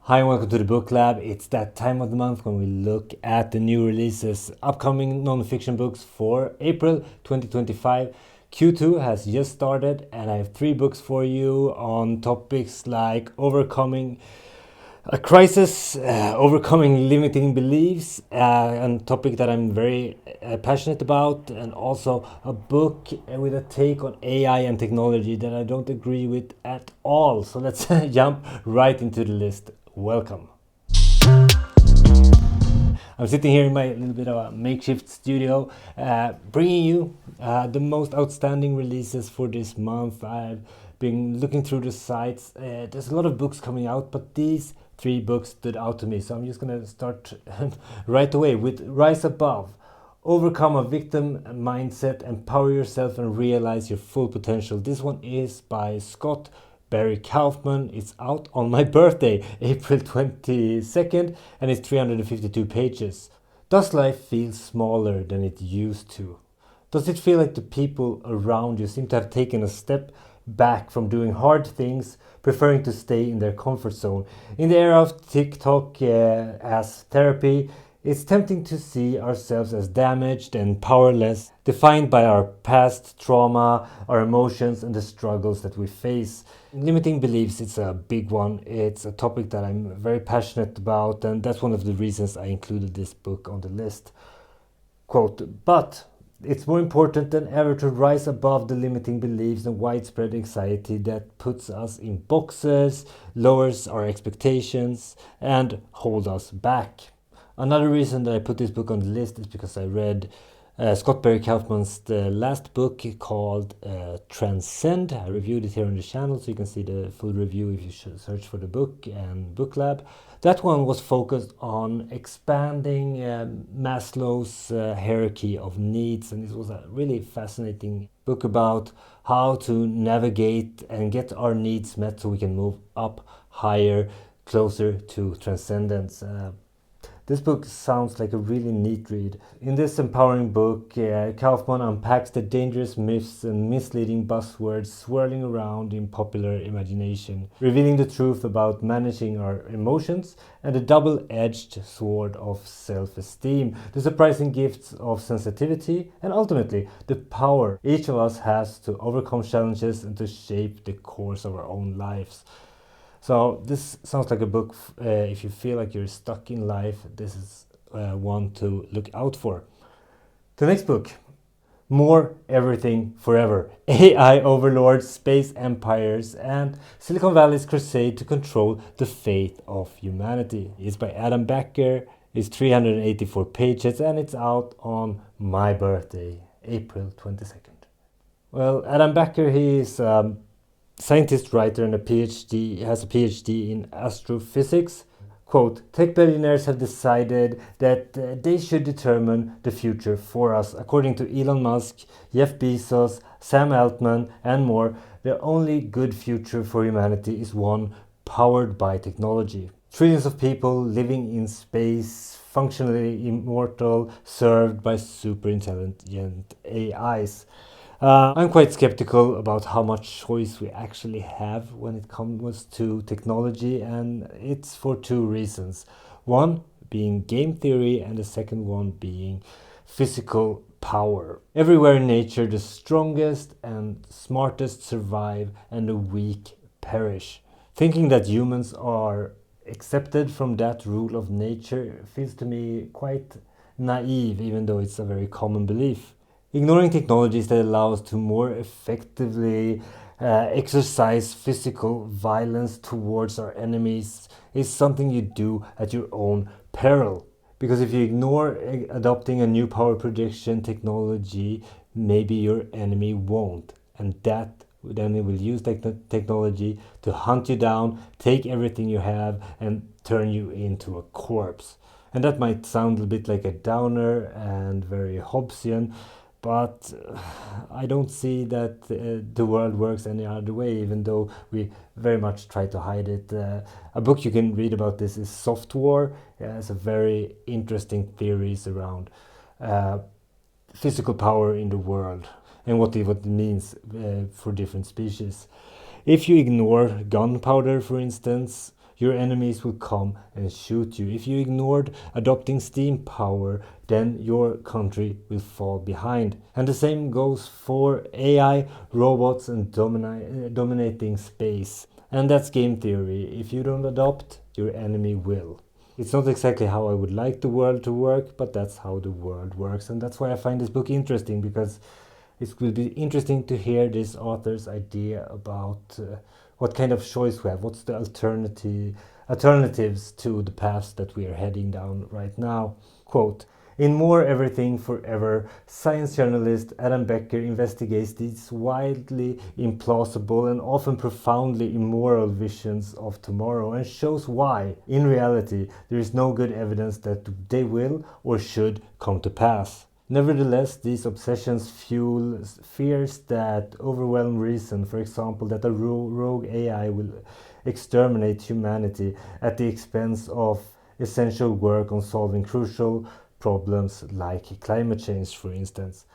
Hi and welcome to the Booklab. It's that time of the month when we look at the new releases, upcoming non-fiction books for April 2025. Q2 has just started and I have 3 books for you on topics like overcoming a crisis, overcoming limiting beliefs, a topic that I'm very passionate about, and also a book with a take on AI and technology that I don't agree with at all. So let's jump right into the list. Welcome. I'm sitting here in my little bit of a makeshift studio, bringing you the most outstanding releases for this month. I've been looking through the sites. There's a lot of books coming out, but these 3 books stood out to me. So I'm just going to start right away with Rise Above. Overcome a victim mindset, empower yourself and realize your full potential. This one is by Scott Barry Kaufman. It's out on my birthday, April 22nd, and it's 352 pages. Does life feel smaller than it used to? Does it feel like the people around you seem to have taken a step back from doing hard things, preferring to stay in their comfort zone? In the era of TikTok as therapy, it's tempting to see ourselves as damaged and powerless, defined by our past trauma, our emotions, and the struggles that we face. Limiting beliefs, it's a big one. It's a topic that I'm very passionate about, and that's one of the reasons I included this book on the list. Quote, but it's more important than ever to rise above the limiting beliefs and widespread anxiety that puts us in boxes, lowers our expectations, and hold us back. Another reason that I put this book on the list is because I read Scott Barry Kaufman's last book called Transcend. I reviewed it here on the channel, so you can see the full review if you should search for the book and Booklab. That one was focused on expanding Maslow's hierarchy of needs, and this was a really fascinating book about how to navigate and get our needs met so we can move up higher, closer to transcendence. This book sounds like a really neat read. In this empowering book, Kaufman unpacks the dangerous myths and misleading buzzwords swirling around in popular imagination, revealing the truth about managing our emotions and the double-edged sword of self-esteem, the surprising gifts of sensitivity, and ultimately the power each of us has to overcome challenges and to shape the course of our own lives. So this sounds like a book, if you feel like you're stuck in life, this is one to look out for. The next book, More Everything Forever, AI Overlords, Space Empires, and Silicon Valley's Crusade to Control the Fate of Humanity. It's by Becker, it's 384 pages, and it's out on my birthday, April 22nd. Well, Becker, he is scientist, writer, and has a PhD in astrophysics. Quote, tech billionaires have decided that they should determine the future for us. According to Elon Musk, Jeff Bezos, Sam Altman, and more, the only good future for humanity is one powered by technology. Trillions of people living in space, functionally immortal, served by super intelligent AIs. I'm quite skeptical about how much choice we actually have when it comes to technology, and it's for 2 reasons. One being game theory, and the second one being physical power. Everywhere in nature, the strongest and smartest survive and the weak perish. Thinking that humans are accepted from that rule of nature feels to me quite naive, even though it's a very common belief. Ignoring technologies that allow us to more effectively exercise physical violence towards our enemies is something you do at your own peril. Because if you ignore adopting a new power prediction technology, maybe your enemy won't. And that then it will use technology to hunt you down, take everything you have, and turn you into a corpse. And that might sound a bit like a downer and very Hobbesian, but I don't see that the world works any other way, even though we very much try to hide it. A book you can read about this is Soft War. It's a very interesting theories around physical power in the world and what it means for different species. If you ignore gunpowder, for instance, your enemies will come and shoot you. If you ignored adopting steam power, then your country will fall behind. And the same goes for AI, robots, and dominating space. And that's game theory. If you don't adopt, your enemy will. It's not exactly how I would like the world to work, but that's how the world works. And that's why I find this book interesting, because it will be interesting to hear this author's idea about what kind of choice we have, what's the alternatives to the paths that we are heading down right now. Quote, in More Everything Forever, science journalist Adam Becker investigates these wildly implausible and often profoundly immoral visions of tomorrow and shows why, in reality, there is no good evidence that they will or should come to pass. Nevertheless, these obsessions fuel fears that overwhelm reason. For example, that a rogue AI will exterminate humanity at the expense of essential work on solving crucial problems like climate change, for instance.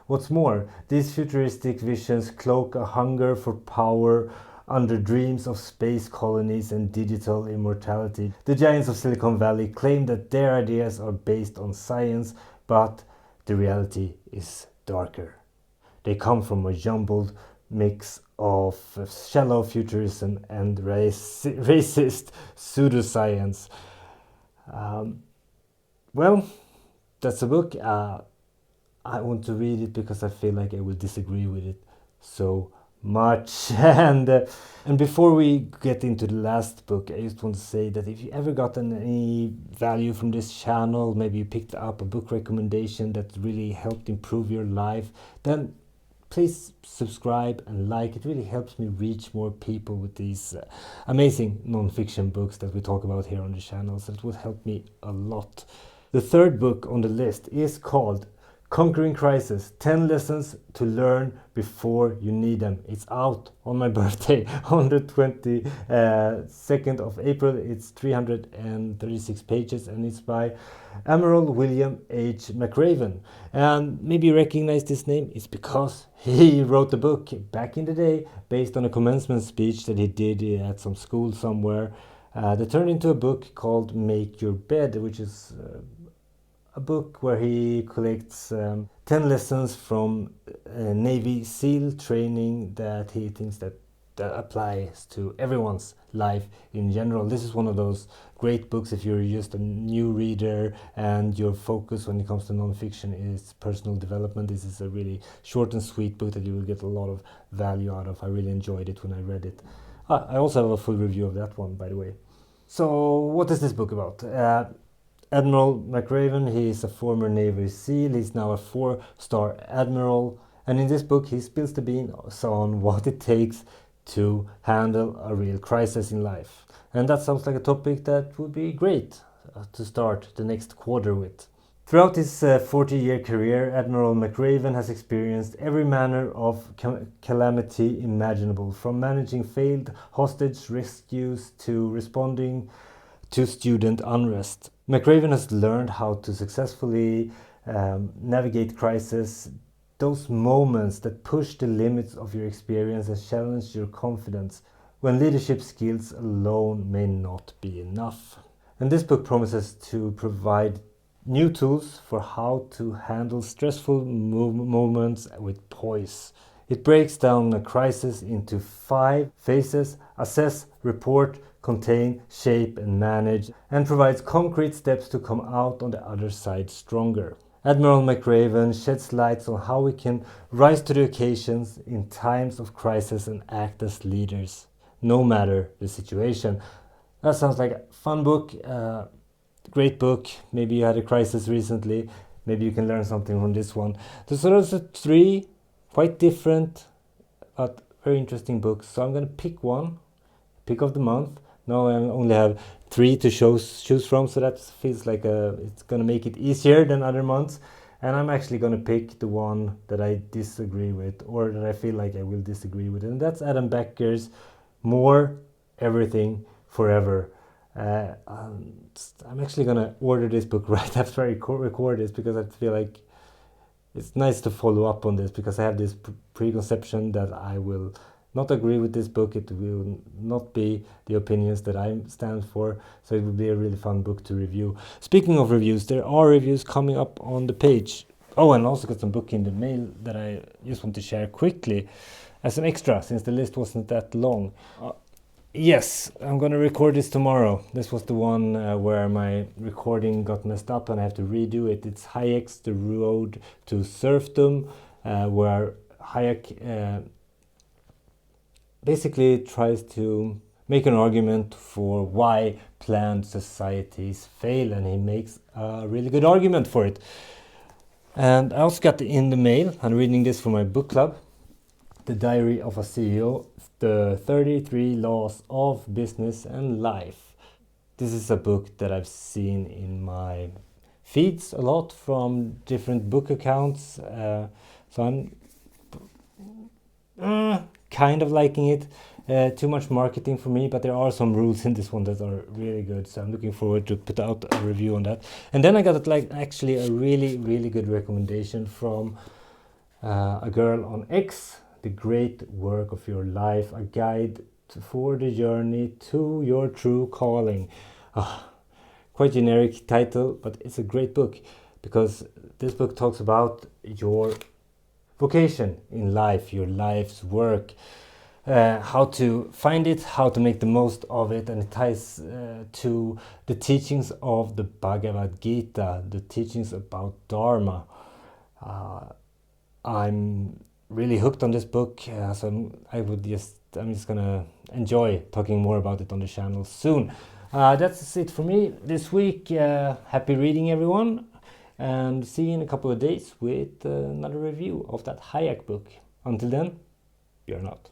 What's more, these futuristic visions cloak a hunger for power under dreams of space colonies and digital immortality. The giants of Silicon Valley claim that their ideas are based on science, but the reality is darker. They come from a jumbled mix of shallow futurism and racist pseudoscience. Well, that's a book. I want to read it because I feel like I will disagree with it so much. And before we get into the last book, I just want to say that if you ever gotten any value from this channel, maybe you picked up a book recommendation that really helped improve your life, then please subscribe and like. It really helps me reach more people with these amazing non-fiction books that we talk about here on the channel, so it will help me a lot. The third book on the list is called Conquering Crisis, 10 Lessons to Learn Before You Need Them. It's out on my birthday on the 22nd of April. It's 336 pages and it's by Admiral William H. McRaven. And maybe you recognize this name. It's because he wrote the book back in the day based on a commencement speech that he did at some school somewhere. That turned into a book called Make Your Bed, which is a book where he collects 10 lessons from Navy SEAL training that he thinks that applies to everyone's life in general. This is one of those great books if you're just a new reader and your focus when it comes to nonfiction is personal development. This is a really short and sweet book that you will get a lot of value out of. I really enjoyed it when I read it. I also have a full review of that one, by the way. So what is this book about? Admiral McRaven, he is a former Navy SEAL. He's now a 4-star admiral. And in this book, he spills the beans on what it takes to handle a real crisis in life. And that sounds like a topic that would be great to start the next quarter with. Throughout his 40-year career, Admiral McRaven has experienced every manner of calamity imaginable, from managing failed hostage rescues to responding to student unrest. McRaven has learned how to successfully navigate crisis, those moments that push the limits of your experience and challenge your confidence, when leadership skills alone may not be enough. And this book promises to provide new tools for how to handle stressful moments with poise. It breaks down a crisis into 5 phases: assess, report, contain, shape and manage, and provides concrete steps to come out on the other side stronger. Admiral McRaven sheds light on how we can rise to the occasions in times of crisis and act as leaders, no matter the situation. That sounds like a fun book, great book. Maybe you had a crisis recently, maybe you can learn something from this one. So those are 3 quite different but very interesting books. So I'm going to pick one, pick of the month. Now I only have 3 to choose from, so that feels like it's going to make it easier than other months. And I'm actually going to pick the one that I disagree with, or that I feel like I will disagree with. And that's Adam Becker's More Everything Forever. I'm actually going to order this book right after I record this, because I feel like it's nice to follow up on this, because I have this preconception that I will not agree with this book. It will not be the opinions that I stand for, so it will be a really fun book to review. Speaking of reviews, there are reviews coming up on the page. Oh, and I also got some book in the mail that I just want to share quickly as an extra, since the list wasn't that long. Yes, I'm gonna record this tomorrow. This was the one where my recording got messed up and I have to redo it. It's Hayek's The Road to Serfdom, where Hayek basically tries to make an argument for why planned societies fail, and he makes a really good argument for it. And I also got in the mail, I'm reading this for my book club, The Diary of a CEO, the 33 Laws of Business and Life. This is a book that I've seen in my feeds a lot from different book accounts, so I'm kind of liking it. Too much marketing for me, but there are some rules in this one that are really good, so I'm looking forward to put out a review on that. And then I got actually a really good recommendation from a girl on X, The Great Work of Your Life, a guide for the journey to your true calling. Quite generic title, but it's a great book, because this book talks about your vocation in life, your life's work, how to find it, how to make the most of it, and it ties to the teachings of the Bhagavad Gita, the teachings about Dharma. I'm really hooked on this book, so I'm just gonna enjoy talking more about it on the channel soon. That's it for me this week. Happy reading, everyone, and see you in a couple of days with another review of that Hayek book. Until then, you're not.